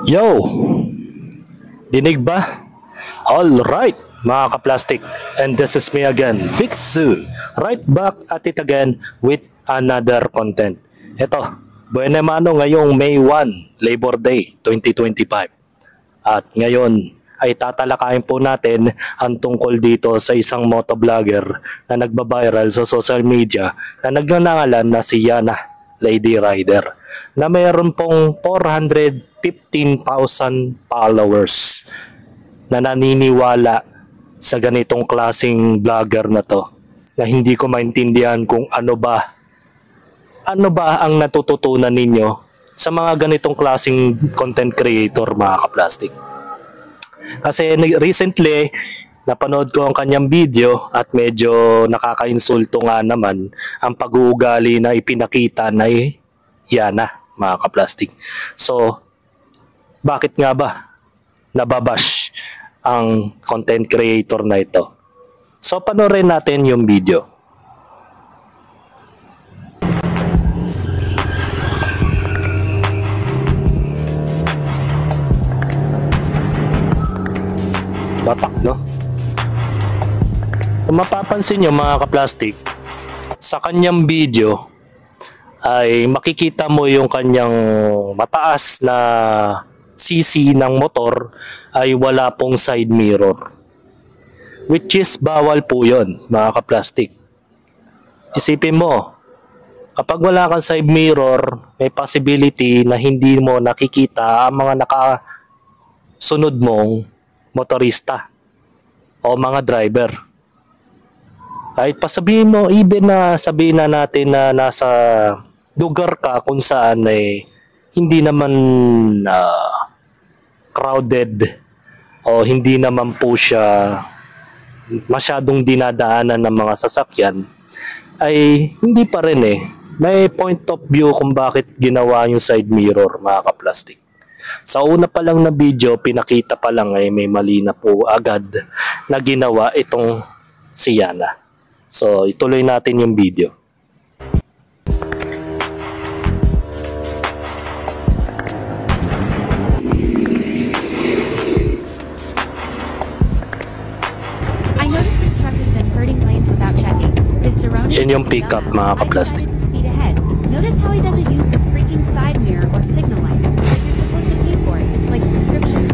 Yo! Dinig ba? Alright, mga ka-plastic. And this is me again, Vic Soon. Right back at it again with another content. Ito, buena mano ngayong May 1, Labor Day 2025. At ngayon ay tatalakayin po natin ang tungkol dito sa isang motovlogger na nagbabiral sa social media na nagngangalan na si Yana Lady Rider na mayroon pong 415,000 followers na naniniwala sa ganitong klaseng vlogger na to, na hindi ko maintindihan kung ano ba ang natututunan ninyo sa mga ganitong klaseng content creator, mga ka-plastic. Kasi recently napanood ko ang kanyang video at medyo nakakainsulto nga naman ang pag-uugali na ipinakita na Yana, mga ka-plastic. So, bakit nga ba nababash ang content creator na ito? So, panoorin natin yung video. Batak, no? Kung mapapansin nyo, mga ka-plastic, sa kanyang video ay makikita mo yung kanyang mataas na CC ng motor ay wala pong side mirror, which is bawal po yun, mga ka-plastic. Isipin mo, kapag wala kang side mirror, may possibility na hindi mo nakikita ang mga nakasunod mong motorista o mga driver. Kahit pa sabihin mo, even na sabihin na natin na nasa lugar ka kung saan hindi naman crowded o hindi naman po siya masyadong dinadaanan ng mga sasakyan, ay hindi pa rin may point of view kung bakit ginawa yung side mirror, mga ka-plastic. Sa una pa lang na video, pinakita pa lang may mali na po agad na ginawa itong si Yana. So, ituloy natin yung video. I noticed this truck has been hurting lanes without checking. His surroundings. Yan yung pickup, mga ka-plastic. Notice how he doesn't use the freaking side mirror or signal lights like you're supposed to pay for it, like subscription.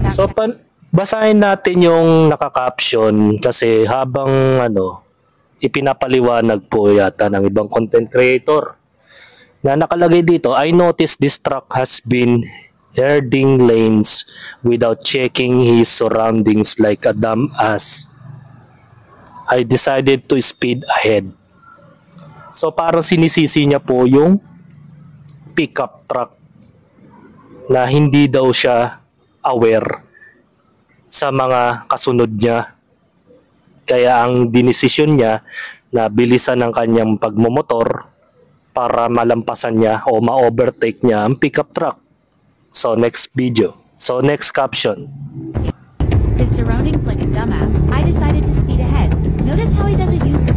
So, basahin natin yung naka-caption kasi habang ipinapaliwanag po yata ng ibang content creator na nakalagay dito, I noticed this truck has been herding lanes without checking his surroundings like a dumbass. I decided to speed ahead. So parang sinisisi niya po yung pickup truck na hindi daw siya aware sa mga kasunod niya. Kaya ang dinesisyon niya na bilisan ng kanyang pagmomotor para malampasan niya o ma-overtake niya ang pickup truck. So next video. So next caption. His surroundings like a dumbass. I decided to speed ahead. Notice how he doesn't use the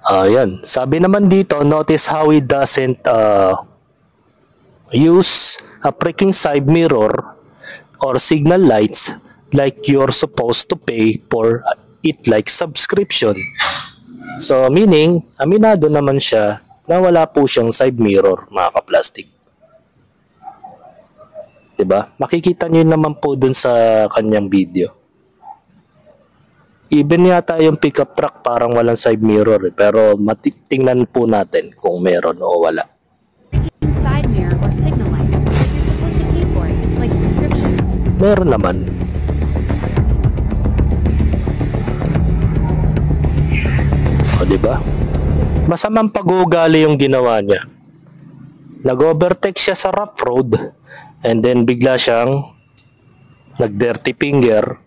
Ayan. Sabi naman dito, notice how he doesn't use a freaking side mirror or signal lights like you're supposed to pay for it like subscription. So meaning, aminado naman siya na wala po siyang side mirror, mga ka-plastic. Diba? Makikita nyo naman po dun sa kanyang video. Even yata yung pickup truck parang walang side mirror pero tingnan po natin kung meron o wala. side mirror or signal lights like you're supposed to pay for it, like subscription. Meron naman. O diba? Masamang pag-uugali yung ginawa niya. Nag-overtake siya sa rough road and then bigla siyang nag-dirty finger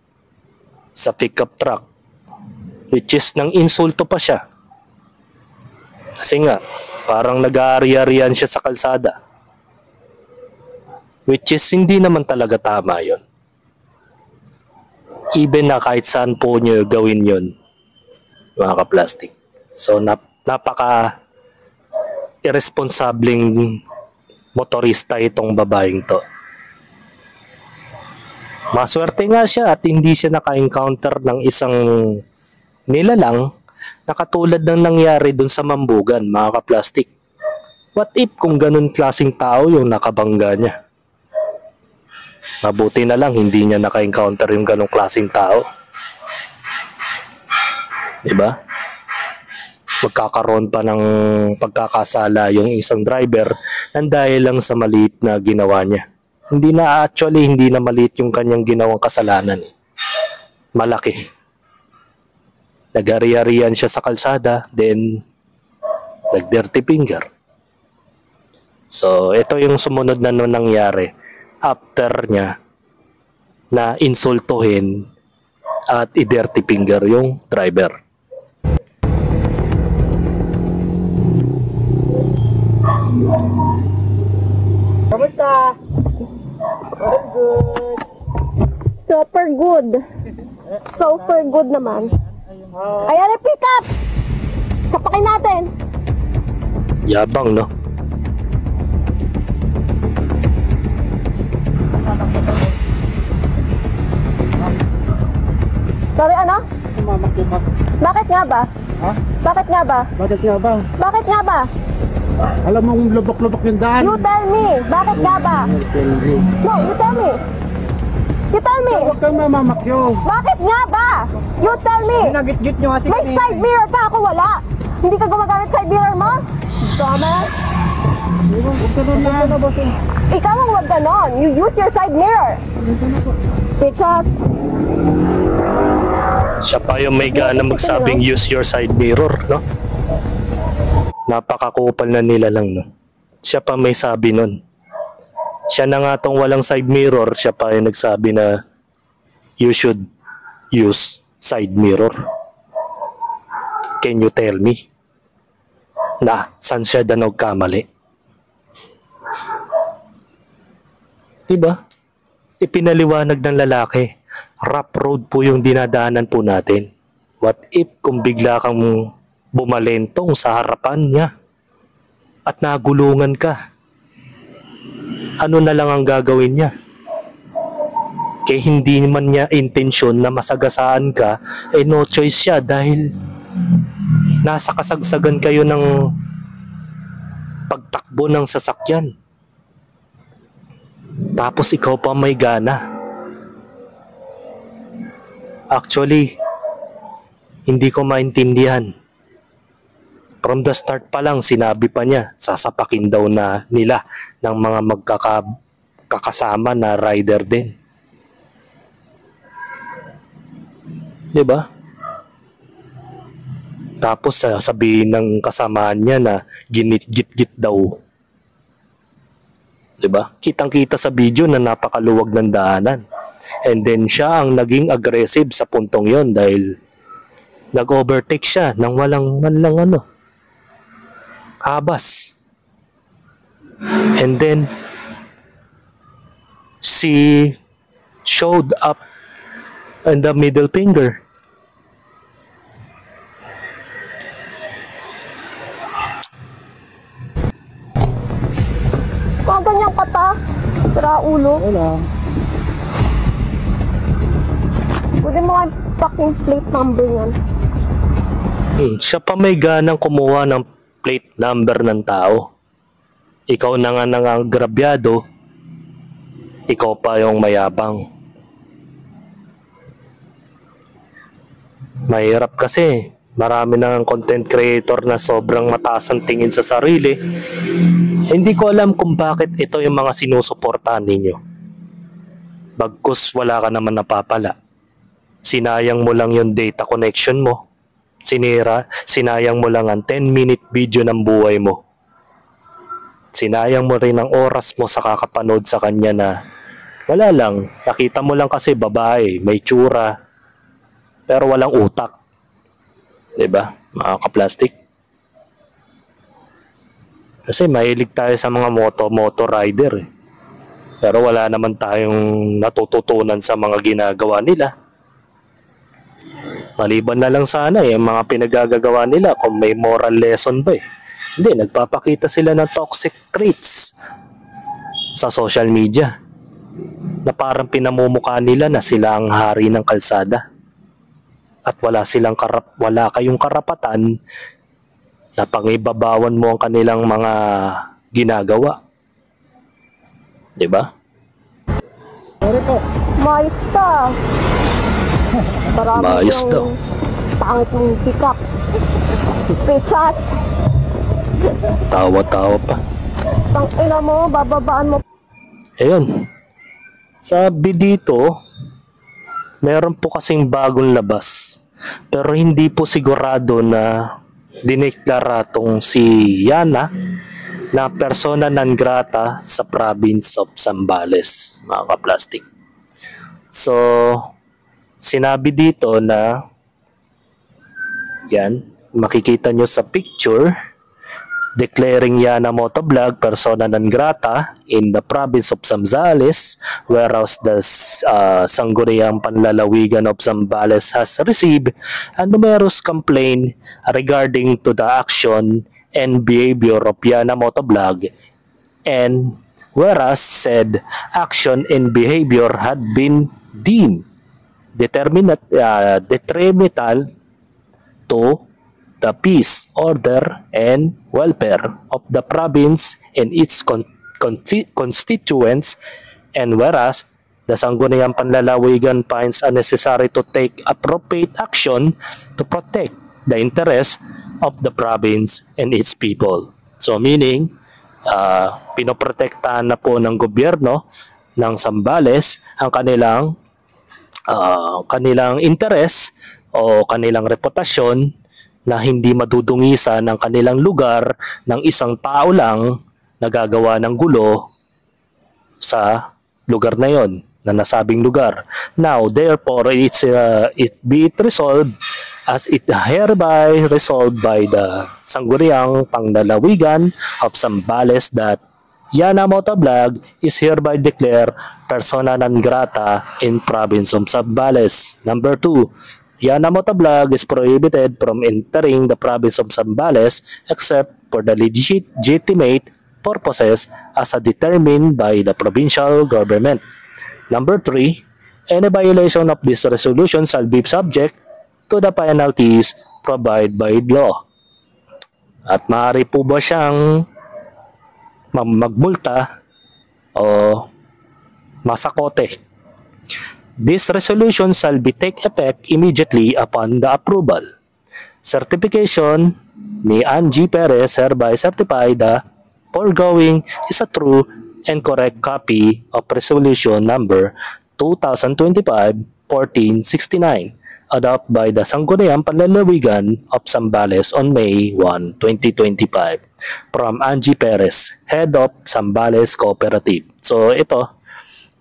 sa pickup truck, which is nang insulto pa siya. Kasi nga, parang nag-aari-arian siya sa kalsada. Which is hindi naman talaga tama yon. Even na kahit saan po nyo gawin yon, mga ka-plastic. So napaka irresponsableng motorista itong babaeng to. Maswerte nga siya at hindi siya naka-encounter ng isang nilalang na katulad ng nangyari dun sa Mambugan, mga kaplastik. What if kung ganun klaseng tao yung nakabangga niya? Mabuti na lang hindi niya naka-encounter yung ganung klaseng tao. Diba? Magkakaroon pa ng pagkakasala yung isang driver nang dahil lang sa maliit na ginawa niya. Hindi na maliit yung kanyang ginawang kasalanan. Malaki. Nag-ari-arian siya sa kalsada, then nag-dirty finger. So, ito yung sumunod na nangyari after niya na insultuhin at i-dirty finger yung driver. Kamusta? I'm good. Super good. Super good naman. Ayan, pick up! Sapakin natin. Yabang, no? Sorry, ano? Sumamak-sumak. Bakit nga ba? Ha? Bakit nga ba? Bakit nga ba? Bakit nga ba? Alam mo kung lubak-lubak yung daan. You tell me. Bakit nga ba? No, you tell me. You tell me. Huwag kang mamamakyo. Bakit nga ba? You tell me. Nagit-git nyo kasi May side mirror ka, ako wala. Hindi ka gumagamit side mirror mo? Tama. Huwag ka doon na. Ikaw ang wag ganon. You use your side mirror. Because Siya pa yung may gana magsabing use your side mirror, no? Napakakupal na nila lang, no? Siya pa may sabi nun. Siya na nga tong walang side mirror, siya pa yung nagsabi na you should use side mirror. Can you tell me na saan siya daw nagkamali? Diba? Ipinaliwanag ng lalaki, rough road po yung dinadaanan po natin. What if kung bigla kang bumalentong sa harapan niya at nagulungan ka? Ano na lang ang gagawin niya? Kaya hindi man niya intensyon na masagasaan ka, no choice siya dahil nasa kasagsagan kayo ng pagtakbo ng sasakyan. Tapos ikaw pa may gana. Actually, hindi ko maintindihan. From the start pa lang, sinabi pa niya, sasapakin daw na nila ng mga magkakasama na rider din. Diba? Tapos sabihin ng kasamaan niya na ginit-git-git daw. Diba? Kitang-kita sa video na napakaluwag ng daanan. And then siya ang naging aggressive sa puntong yon dahil nag-overtake siya nang walang man lang habas. And then she showed up in the middle finger. kung ganyan ka pa, sira ulo. Wala. Pwede mo nga fucking plate number yan. Siya pa may ganang kumuha ng plate number ng tao. Ikaw na nga nangagrabyado, ikaw pa yung mayabang. Mahirap kasi, marami nang content creator na sobrang mataas ang tingin sa sarili. Hindi ko alam kung bakit ito yung mga sinusuportahan ninyo. Bagkus wala ka naman napapala. Sinayang mo lang yung data connection mo. Sinayang mo lang ang 10-minute video ng buhay mo. Sinayang mo rin ang oras mo sa kakapanood sa kanya na wala lang, nakita mo lang kasi babae, may tsura, pero walang utak. Diba, mga kaplastik? Kasi mahilig tayo sa mga moto rider. Pero wala naman tayong natututunan sa mga ginagawa nila. Maliban na lang sana yung mga pinagagagawa nila kung may moral lesson ba eh. Hindi, nagpapakita sila ng toxic traits sa social media na parang pinamumukha nila na sila ang hari ng kalsada at wala kayong karapatan na pangibabawan mo ang kanilang mga ginagawa. 'Di ba? Sorry po. Mais ka. Marami Maayos daw. pangit mong pick-up. Pichat. Tawa-tawa pa. Tangina mo, bababaan mo. Ayun. Sabi dito, meron po kasing bagong labas. Pero hindi po sigurado na dineklara tong si Yana na persona non grata sa province of Zambales, mga kaplastic. So, sinabi dito na yan, makikita nyo sa picture, declaring Yana Motovlog persona non grata in the province of Zambales, whereas the Sangguniang Panlalawigan of Zambales has received a numerous complaint regarding to the action and behavior of Yana Motovlog, and whereas said action and behavior had been deemed detrimental to the peace, order, and welfare of the province and its constituents, and whereas the Sangguniang Panlalawigan finds unnecessary to take appropriate action to protect the interests of the province and its people. So meaning, pinoprotektahan na po ng gobyerno ng Zambales ang kanilang interes o kanilang reputasyon na hindi madudungisan ang kanilang lugar ng isang tao lang na gagawa ng gulo sa lugar na yon, na nasabing lugar. Now, therefore, it be it resolved as it hereby resolved by the Sangguniang Panlalawigan of Zambales that Yana Motovlog is hereby declared persona non grata in province of Zambales. Number 2, Yana Motovlog is prohibited from entering the province of Zambales except for the legitimate purposes as determined by the provincial government. Number 3, any violation of this resolution shall be subject to the penalties provided by law. At maaari po ba siyang magmulta o masakote? This resolution shall be take effect immediately upon the approval. Certification ni Angie Perez hereby certify the foregoing is a true and correct copy of resolution number 2025-1469 adopted by the Sangguniang Panlalawigan of Zambales on May 1, 2025 from Angie Perez, head of Zambales Cooperative. So ito,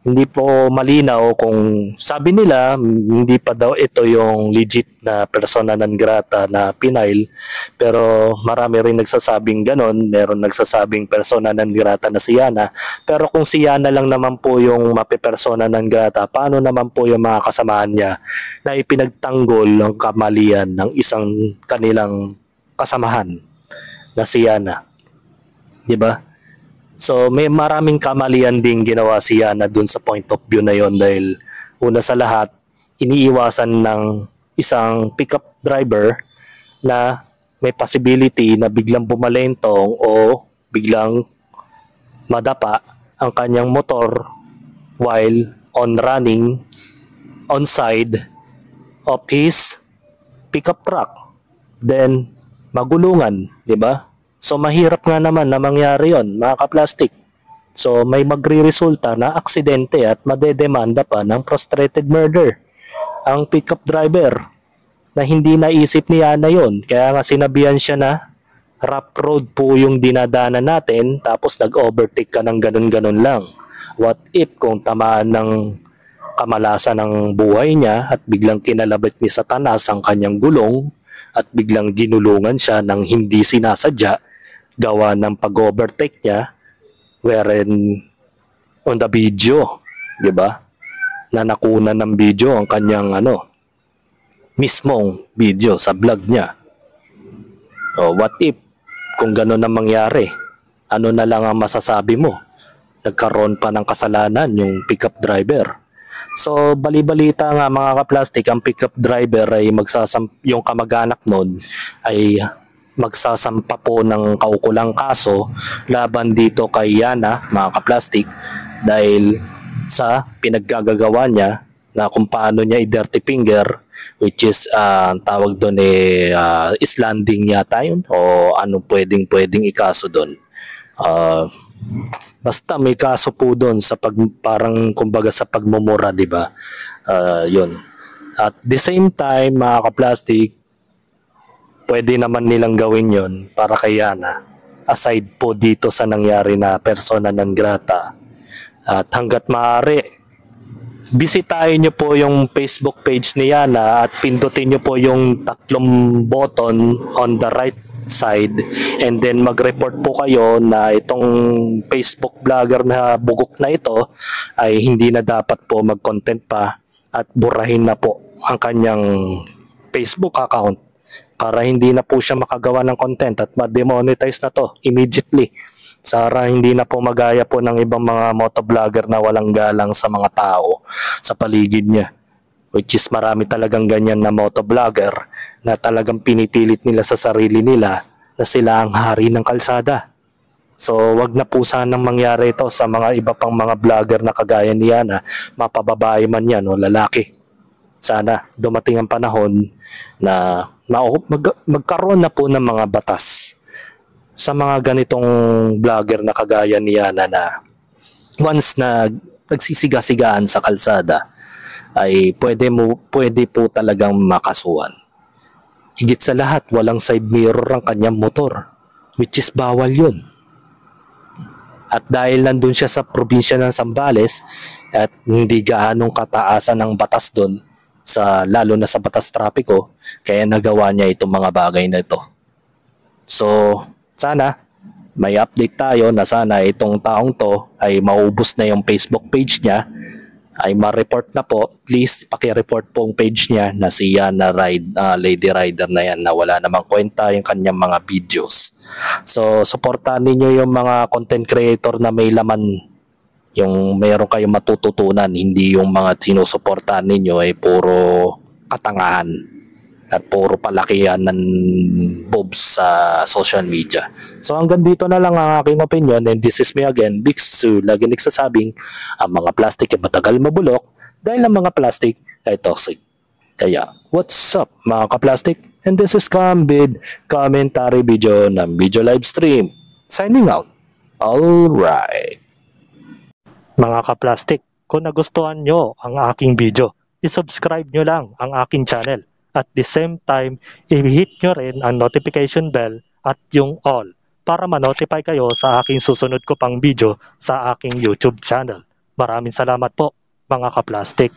hindi po malinaw kung sabi nila hindi pa daw ito yung legit na persona non grata na pinail, pero marami rin nagsasabing ganon. Meron nagsasabing persona non grata na si Yana, pero kung si Yana lang naman po yung mapipersona non grata, paano naman po yung mga kasamahan niya na ipinagtanggol ang kamalian ng isang kanilang kasamahan na si Yana, di ba? So may maraming kamalian ding ginawa si Yana dun sa point of view na yon, dahil una sa lahat, iniiwasan ng isang pickup driver na may possibility na biglang bumalentong o biglang madapa ang kanyang motor while running on side of his pickup truck. Then magulungan, di ba? So mahirap nga naman na mangyari yon, mga kaplastik. So may magre-resulta na aksidente at madedemanda pa ng frustrated murder ang pickup driver na hindi naisip ni Yana yon. Kaya nga sinabihan siya na rough road po yung dinadaanan natin, tapos nag-overtake ka ng ganun-ganun lang. What if kung tamaan ng kamalasan ng buhay niya at biglang kinalabit ni Satanas ang kanyang gulong at biglang ginulungan siya ng hindi sinasadya gawa ng pag-overtake niya, wherein on the video, di ba? Na nakunan ng video ang kanyang mismong video sa vlog niya. O what if kung gano'n ang mangyari, ano na lang ang masasabi mo? nagkaroon pa ng kasalanan yung pickup driver. So bali-balita nga mga kaplastik, ang pickup driver ay yung kamag-anak nun ay magsasampa po ng kaukulang kaso laban dito kay Yana mga kaplastik dahil sa pinaggagawa niya na kung paano niya i-dirty finger, which is tawag doon islanding yata yun o ano pwedeng ikaso doon. Basta may kaso po doon sa parang kumbaga sa pagmumura, di ba? Yun. At the same time mga kaplastik, pwede naman nilang gawin yon para kay Yana. Aside po dito sa nangyari na persona non grata. At hanggat maaari, bisitahin nyo po yung Facebook page ni Yana at pindutin nyo po yung 3 button on the right side and then mag-report po kayo na itong Facebook vlogger na bugok na ito ay hindi na dapat po mag-content pa at burahin na po ang kanyang Facebook account para hindi na po siya makagawa ng content at ma-demonetize na to immediately. Para hindi na po magaya po ng ibang mga motovlogger na walang galang sa mga tao sa paligid niya. Which is marami talagang ganyan na motovlogger na talagang pinipilit nila sa sarili nila na sila ang hari ng kalsada. So wag na po sanang mangyari ito sa mga iba pang mga vlogger na kagaya niya na mapababae man yan o lalaki. Sana dumating ang panahon na magkaroon na po ng mga batas sa mga ganitong vlogger na kagaya niya na once na nagsisiga-sigaan sa kalsada ay pwede po talagang makasuhan. Higit sa lahat, walang side mirror ang kanyang motor, which is bawal yun. At dahil nandun siya sa probinsya ng Zambales at hindi gaanong kataasan ng batas doon, lalo na sa batas trapiko, kaya nagawa niya itong mga bagay na ito. So, sana may update tayo na sana itong taong to ay maubos na yung Facebook page niya, ay ma-report na po. Please paki-report po ang page niya na si Yana Lady Rider na yan na wala namang kwenta yung kanyang mga videos. So, supportahan ninyo yung mga content creator na may laman, yung mayroon kayong matututunan, hindi yung mga sinusuportahan ninyo ay puro katangahan at puro palakihan ng bobs sa social media. So hanggang dito na lang ang aking opinion, and this is me again, Big Sue, lagi nagsasabing ang mga plastic ay matagal mabulok dahil ang mga plastic ay toxic. Kaya what's up mga ka-plastic? And this is Cambid commentary video ng video live stream. Signing out. Alright. Mga ka-plastic, kung nagustuhan nyo ang aking video, i-subscribe nyo lang ang aking channel. At the same time, i-hit nyo rin ang notification bell at yung all para ma-notify kayo sa aking susunod ko pang video sa aking YouTube channel. Maraming salamat po mga ka-plastic.